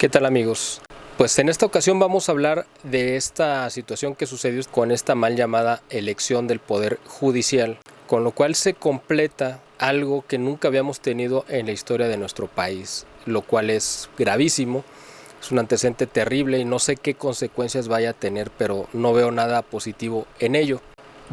¿Qué tal, amigos? Pues en esta ocasión vamos a hablar de esta situación que sucedió con esta mal llamada elección del Poder Judicial, con lo cual se completa algo que nunca habíamos tenido en la historia de nuestro país, lo cual es gravísimo, es un antecedente terrible y no sé qué consecuencias vaya a tener, pero no veo nada positivo en ello.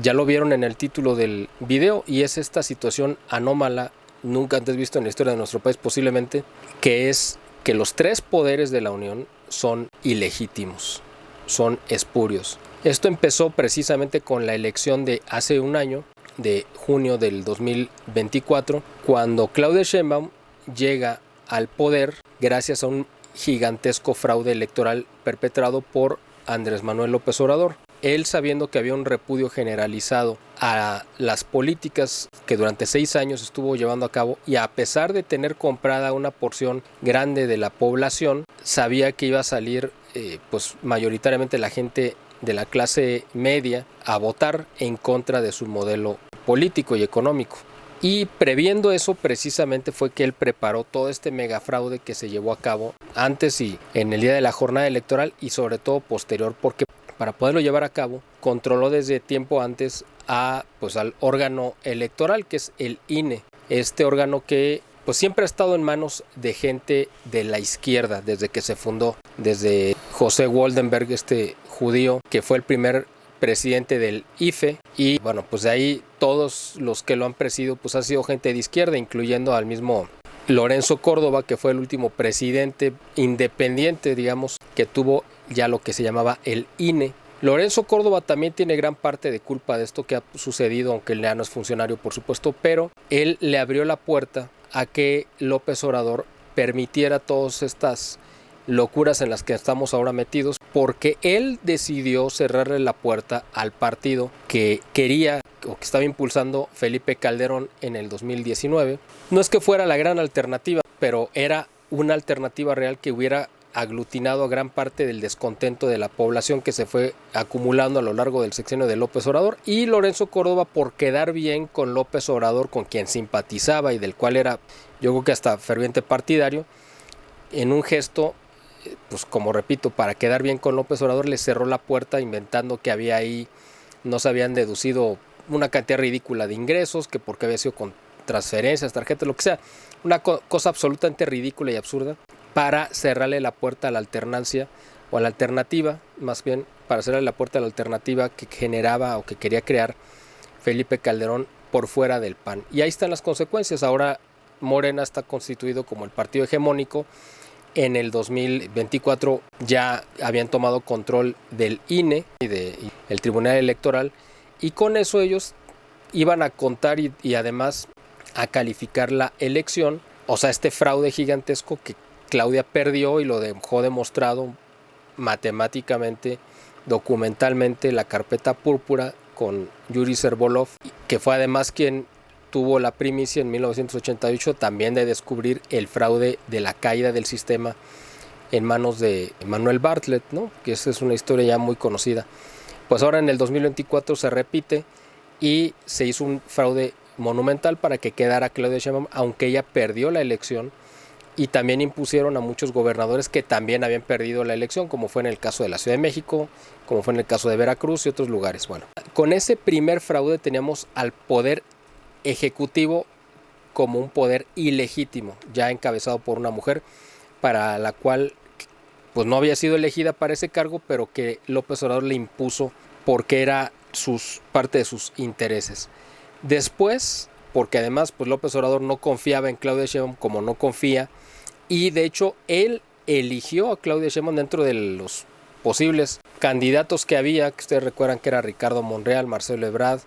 Ya lo vieron en el título del video y es esta situación anómala, nunca antes visto en la historia de nuestro país posiblemente, que es que los tres poderes de la Unión son ilegítimos, son espurios. Esto empezó precisamente con la elección de hace un año, de junio del 2024, cuando Claudia Sheinbaum llega al poder gracias a un gigantesco fraude electoral perpetrado por Andrés Manuel López Obrador. Él, sabiendo que había un repudio generalizado a las políticas que durante 6 años estuvo llevando a cabo, y a pesar de tener comprada una porción grande de la población, sabía que iba a salir pues mayoritariamente la gente de la clase media a votar en contra de su modelo político y económico. Y previendo eso, precisamente fue que él preparó todo este megafraude que se llevó a cabo antes y en el día de la jornada electoral, y sobre todo posterior, porque para poderlo llevar a cabo controló desde tiempo antes al órgano electoral, que es el INE, este órgano que pues siempre ha estado en manos de gente de la izquierda desde que se fundó, desde José Waldenberg, este judío que fue el primer presidente del IFE, y bueno, pues de ahí todos los que lo han presidido pues ha sido gente de izquierda, incluyendo al mismo Lorenzo Córdoba, que fue el último presidente independiente, digamos, que tuvo ya lo que se llamaba el INE. Lorenzo Córdoba también tiene gran parte de culpa de esto que ha sucedido, aunque él ya no es funcionario, por supuesto, pero él le abrió la puerta a que López Obrador permitiera todas estas locuras en las que estamos ahora metidos, porque él decidió cerrarle la puerta al partido que quería o que estaba impulsando Felipe Calderón en el 2019. No es que fuera la gran alternativa, pero era una alternativa real que hubiera aglutinado a gran parte del descontento de la población que se fue acumulando a lo largo del sexenio de López Obrador. Y Lorenzo Córdoba, por quedar bien con López Obrador, con quien simpatizaba y del cual era, yo creo que hasta ferviente partidario, en un gesto, pues como repito, para quedar bien con López Obrador, le cerró la puerta inventando que había ahí, no se habían deducido una cantidad ridícula de ingresos, que porque había sido con transferencias, tarjetas, lo que sea, una cosa absolutamente ridícula y absurda, para cerrarle la puerta a la alternancia, o a la alternativa, más bien, para cerrarle la puerta a la alternativa que generaba o que quería crear Felipe Calderón por fuera del PAN. Y ahí están las consecuencias. Ahora Morena está constituido como el partido hegemónico. En el 2024 ya habían tomado control del INE y del Tribunal Electoral, y con eso ellos iban a contar y además a calificar la elección, o sea, este fraude gigantesco que Claudia perdió y lo dejó demostrado matemáticamente, documentalmente, la carpeta púrpura con Yuri Servolov, que fue además quien tuvo la primicia en 1988 también de descubrir el fraude de la caída del sistema en manos de Manuel Bartlett, ¿no? Que esa es una historia ya muy conocida. Pues ahora en el 2024 se repite y se hizo un fraude monumental para que quedara Claudia Sheinbaum, aunque ella perdió la elección, y también impusieron a muchos gobernadores que también habían perdido la elección, como fue en el caso de la Ciudad de México, como fue en el caso de Veracruz y otros lugares. Bueno, con ese primer fraude teníamos al poder ejecutivo como un poder ilegítimo, ya encabezado por una mujer para la cual pues no había sido elegida para ese cargo, pero que López Obrador le impuso porque era parte de sus intereses. Después, porque además pues López Obrador no confiaba en Claudia Sheinbaum como no confía, y de hecho él eligió a Claudia Sheinbaum dentro de los posibles candidatos que había, que ustedes recuerdan que era Ricardo Monreal, Marcelo Ebrard,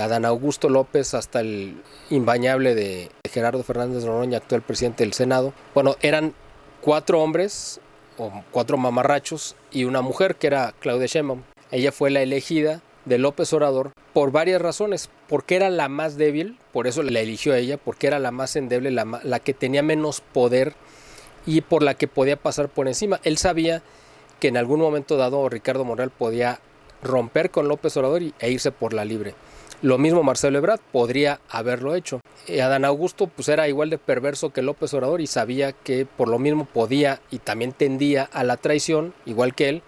Adán Augusto López, hasta el imbañable de Gerardo Fernández Noroña, actual presidente del Senado. Bueno, eran 4 hombres o 4 mamarrachos y una mujer que era Claudia Sheinbaum. Ella fue la elegida de López Obrador por varias razones, porque era la más débil, por eso la eligió a ella, porque era la más endeble, la que tenía menos poder y por la que podía pasar por encima. Él sabía que en algún momento dado Ricardo Monreal podía romper con López Obrador e irse por la libre. Lo mismo Marcelo Ebrard podría haberlo hecho. Adán Augusto pues era igual de perverso que López Obrador y sabía que por lo mismo podía y también tendía a la traición, igual que él.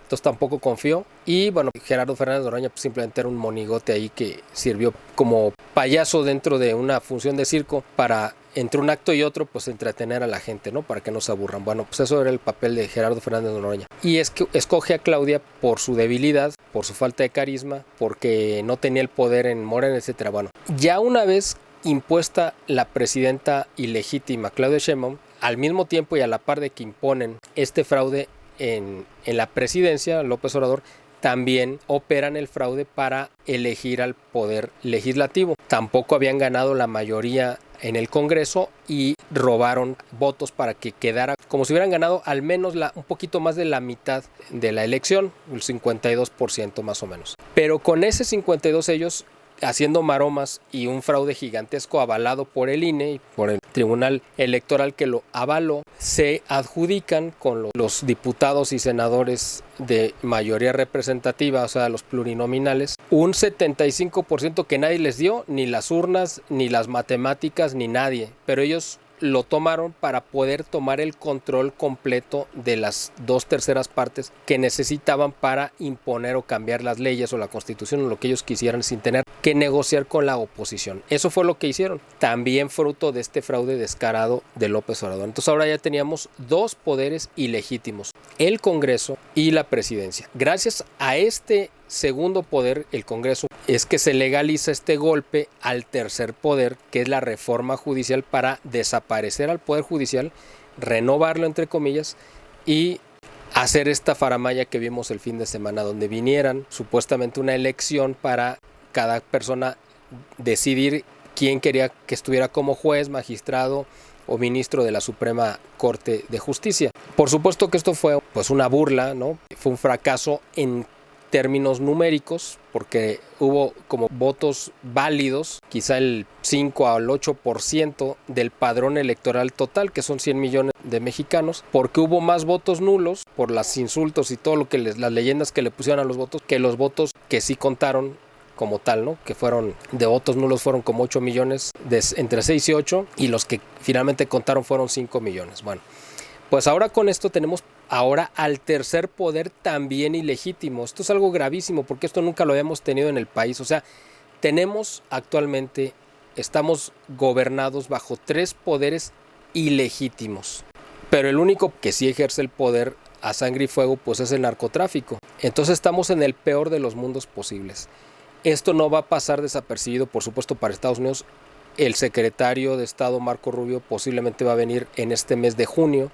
Entonces tampoco confió. Y bueno, Gerardo Fernández Noroña pues simplemente era un monigote ahí que sirvió como payaso dentro de una función de circo para, entre un acto y otro, pues entretener a la gente, ¿no? Para que no se aburran. Bueno, pues eso era el papel de Gerardo Fernández Noroña. Y es que escoge a Claudia por su debilidad, por su falta de carisma, porque no tenía el poder en Morena, etcétera. Bueno, ya una vez impuesta la presidenta ilegítima Claudia Sheinbaum, al mismo tiempo y a la par de que imponen este fraude en la presidencia, López Obrador, también operan el fraude para elegir al poder legislativo. Tampoco habían ganado la mayoría en el Congreso y robaron votos para que quedara como si hubieran ganado al menos un poquito más de la mitad de la elección, el 52% más o menos. Pero con ese 52 ellos, haciendo maromas y un fraude gigantesco avalado por el INE y por el Tribunal Electoral que lo avaló, se adjudican con los diputados y senadores de mayoría representativa, o sea, los plurinominales, un 75% que nadie les dio, ni las urnas, ni las matemáticas, ni nadie, pero ellos lo tomaron para poder tomar el control completo de las 2/3 partes que necesitaban para imponer o cambiar las leyes o la constitución o lo que ellos quisieran sin tener que negociar con la oposición. Eso fue lo que hicieron, también fruto de este fraude descarado de López Obrador. Entonces ahora ya teníamos dos poderes ilegítimos, el Congreso y la presidencia. Gracias a este segundo poder, el Congreso, es que se legaliza este golpe al tercer poder, que es la reforma judicial, para desaparecer al poder judicial, renovarlo entre comillas y hacer esta faramalla que vimos el fin de semana, donde vinieran supuestamente una elección para cada persona decidir quién quería que estuviera como juez, magistrado o ministro de la Suprema Corte de Justicia. Por supuesto que esto fue pues una burla, ¿no? Fue un fracaso en términos numéricos, porque hubo como votos válidos, quizá el 5 al 8% del padrón electoral total, que son 100 millones de mexicanos, porque hubo más votos nulos por los insultos y todo lo que las leyendas que le pusieron a los votos, que los votos que sí contaron como tal, ¿no? Que fueron de votos nulos, fueron como 8 millones, entre 6 y 8, y los que finalmente contaron fueron 5 millones. Bueno, pues ahora con esto tenemos ahora al tercer poder también ilegítimo. Esto es algo gravísimo porque esto nunca lo habíamos tenido en el país. O sea, estamos gobernados bajo 3 poderes ilegítimos. Pero el único que sí ejerce el poder a sangre y fuego pues es el narcotráfico. Entonces estamos en el peor de los mundos posibles. Esto no va a pasar desapercibido, por supuesto, para Estados Unidos. El secretario de Estado, Marco Rubio, posiblemente va a venir en este mes de junio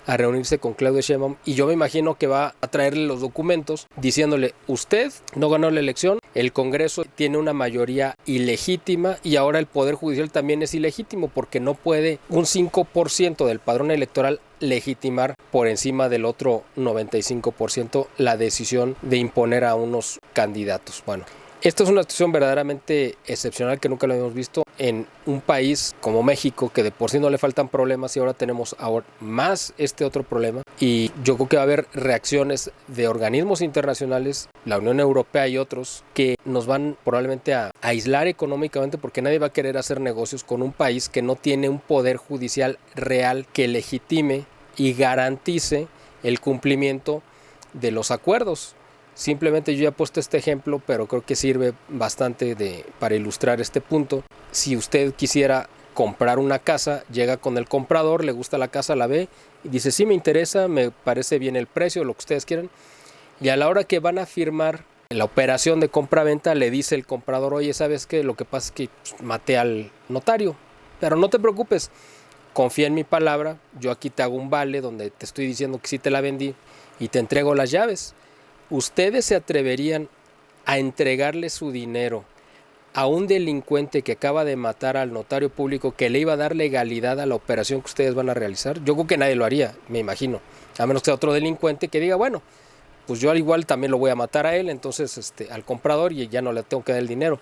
a reunirse con Claudia Sheinbaum y yo me imagino que va a traerle los documentos diciéndole: usted no ganó la elección, el Congreso tiene una mayoría ilegítima y ahora el Poder Judicial también es ilegítimo porque no puede un 5% del padrón electoral legitimar por encima del otro 95% la decisión de imponer a unos candidatos. Bueno, esto es una situación verdaderamente excepcional que nunca lo habíamos visto en un país como México, que de por sí no le faltan problemas y ahora tenemos más este otro problema. Y yo creo que va a haber reacciones de organismos internacionales, la Unión Europea y otros, que nos van probablemente a aislar económicamente porque nadie va a querer hacer negocios con un país que no tiene un poder judicial real que legitime y garantice el cumplimiento de los acuerdos. Simplemente yo ya he puesto este ejemplo, pero creo que sirve bastante para ilustrar este punto. Si usted quisiera comprar una casa, llega con el comprador, le gusta la casa, la ve y dice: sí, me interesa, me parece bien el precio, lo que ustedes quieran. Y a la hora que van a firmar la operación de compra-venta, le dice el comprador: oye, ¿sabes qué? Lo que pasa es que maté al notario, pero no te preocupes, confía en mi palabra, yo aquí te hago un vale donde te estoy diciendo que sí te la vendí y te entrego las llaves. ¿Ustedes se atreverían a entregarle su dinero a un delincuente que acaba de matar al notario público que le iba a dar legalidad a la operación que ustedes van a realizar? Yo creo que nadie lo haría, me imagino, a menos que sea otro delincuente que diga: bueno, pues yo al igual también lo voy a matar a él, entonces al comprador, y ya no le tengo que dar el dinero.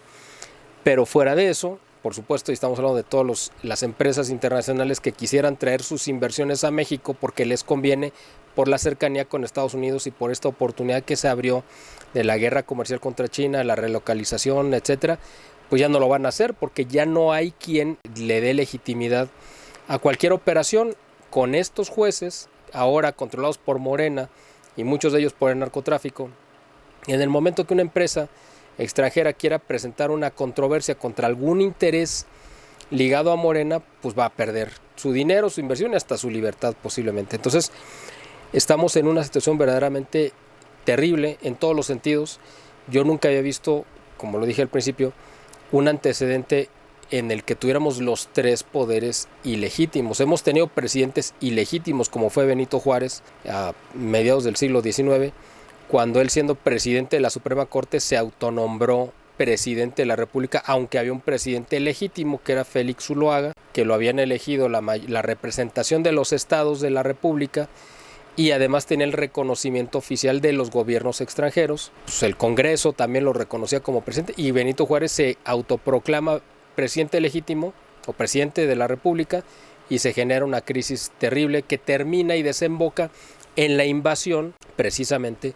Pero fuera de eso, por supuesto, y estamos hablando de todas las empresas internacionales que quisieran traer sus inversiones a México porque les conviene por la cercanía con Estados Unidos y por esta oportunidad que se abrió de la guerra comercial contra China, la relocalización, etcétera, pues ya no lo van a hacer porque ya no hay quien le dé legitimidad a cualquier operación. Con estos jueces, ahora controlados por Morena y muchos de ellos por el narcotráfico, en el momento que una empresa extranjera quiera presentar una controversia contra algún interés ligado a Morena, pues va a perder su dinero, su inversión y hasta su libertad posiblemente. Entonces estamos en una situación verdaderamente terrible en todos los sentidos. Yo nunca había visto, como lo dije al principio, un antecedente en el que tuviéramos los tres poderes ilegítimos. Hemos tenido presidentes ilegítimos como fue Benito Juárez a mediados del siglo XIX, cuando él, siendo presidente de la Suprema Corte, se autonombró presidente de la República, aunque había un presidente legítimo que era Félix Zuloaga, que lo habían elegido la representación de los estados de la República, y además tenía el reconocimiento oficial de los gobiernos extranjeros. Pues el Congreso también lo reconocía como presidente, y Benito Juárez se autoproclama presidente legítimo o presidente de la República, y se genera una crisis terrible que termina y desemboca en la invasión precisamente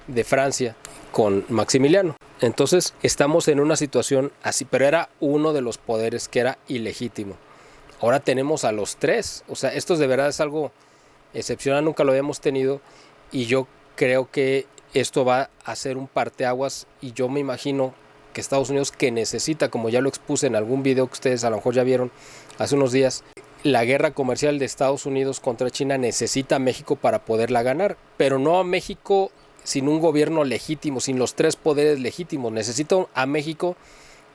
de Francia con Maximiliano. Entonces estamos en una situación así, pero era uno de los poderes que era ilegítimo. Ahora tenemos a los tres. O sea, esto de verdad es algo excepcional, nunca lo habíamos tenido, y yo creo que esto va a ser un parteaguas, y yo me imagino que Estados Unidos, que necesita, como ya lo expuse en algún video que ustedes a lo mejor ya vieron hace unos días, la guerra comercial de Estados Unidos contra China, necesita a México para poderla ganar, pero no a México sin un gobierno legítimo, sin los tres poderes legítimos. Necesita a México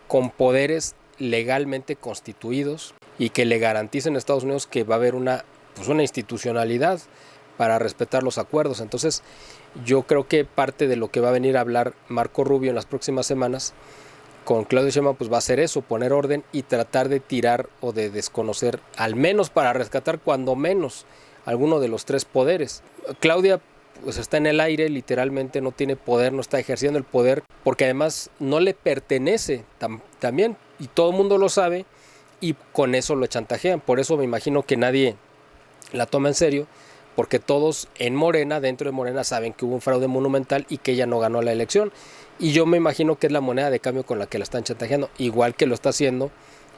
con poderes legalmente constituidos y que le garanticen a Estados Unidos que va a haber una institucionalidad para respetar los acuerdos. Entonces yo creo que parte de lo que va a venir a hablar Marco Rubio en las próximas semanas con Claudia Sheinbaum, pues va a ser eso, poner orden y tratar de tirar o de desconocer, al menos para rescatar cuando menos alguno de los tres poderes. Claudia pues está en el aire, literalmente no tiene poder, no está ejerciendo el poder, porque además no le pertenece también, y todo el mundo lo sabe, y con eso lo chantajean. Por eso me imagino que nadie la toma en serio, porque todos en Morena, dentro de Morena, saben que hubo un fraude monumental y que ella no ganó la elección. Y yo me imagino que es la moneda de cambio con la que la están chantajeando, igual que lo está haciendo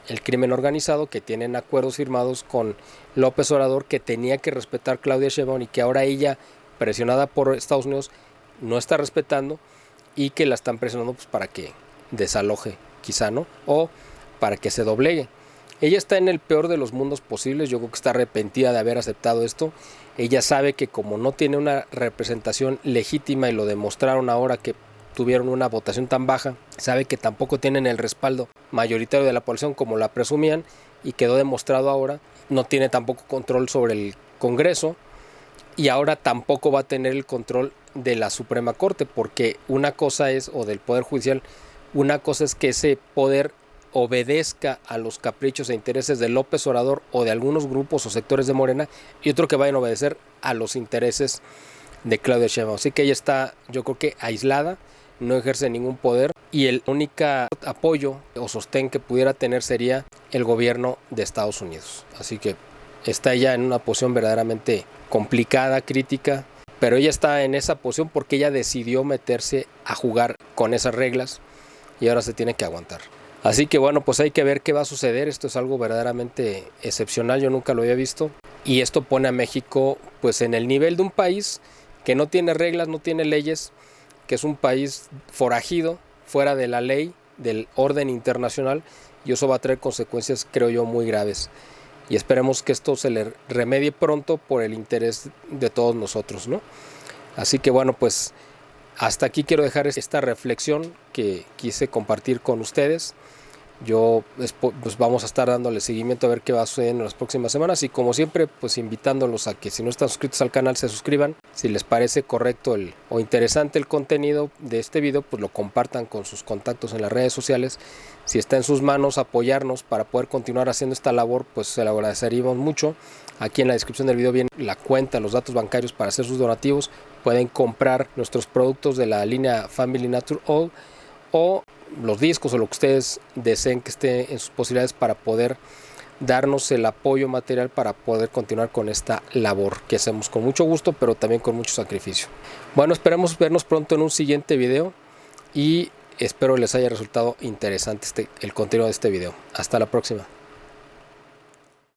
el crimen organizado, que tienen acuerdos firmados con López Obrador, que tenía que respetar Claudia Sheinbaum y que ahora ella, presionada por Estados Unidos, no está respetando, y que la están presionando pues para que desaloje, quizá, ¿no? O para que se doblegue. Ella está en el peor de los mundos posibles. Yo creo que está arrepentida de haber aceptado esto. Ella sabe que como no tiene una representación legítima, y lo demostraron ahora que tuvieron una votación tan baja, sabe que tampoco tienen el respaldo mayoritario de la población como la presumían, y quedó demostrado ahora. No tiene tampoco control sobre el Congreso, y ahora tampoco va a tener el control de la Suprema Corte, porque una cosa es, o del Poder Judicial, una cosa es que ese poder obedezca a los caprichos e intereses de López Obrador o de algunos grupos o sectores de Morena, y otro que vayan a obedecer a los intereses de Claudia Sheinbaum. Así que ella está, yo creo que aislada, no ejerce ningún poder, y el único apoyo o sostén que pudiera tener sería el gobierno de Estados Unidos. Así que está ella en una posición verdaderamente complicada, crítica, pero ella está en esa posición porque ella decidió meterse a jugar con esas reglas, y ahora se tiene que aguantar. Así que bueno, pues hay que ver qué va a suceder. Esto es algo verdaderamente excepcional, yo nunca lo había visto, y esto pone a México pues en el nivel de un país que no tiene reglas, no tiene leyes, que es un país forajido, fuera de la ley, del orden internacional, y eso va a traer consecuencias, creo yo, muy graves. Y esperemos que esto se le remedie pronto por el interés de todos nosotros, ¿no? Así que bueno, pues hasta aquí quiero dejar esta reflexión que quise compartir con ustedes. Yo pues vamos a estar dándole seguimiento a ver qué va a suceder en las próximas semanas, y como siempre pues invitándolos a que si no están suscritos al canal se suscriban. Si les parece correcto o interesante el contenido de este video, pues lo compartan con sus contactos en las redes sociales. Si está en sus manos apoyarnos para poder continuar haciendo esta labor, pues se lo agradeceríamos mucho. Aquí en la descripción del video viene la cuenta, los datos bancarios para hacer sus donativos. Pueden comprar nuestros productos de la línea Family Nature All, o los discos, o lo que ustedes deseen que esté en sus posibilidades para poder darnos el apoyo material para poder continuar con esta labor que hacemos con mucho gusto, pero también con mucho sacrificio. Bueno, esperamos vernos pronto en un siguiente video y espero les haya resultado interesante el contenido de este video. Hasta la próxima.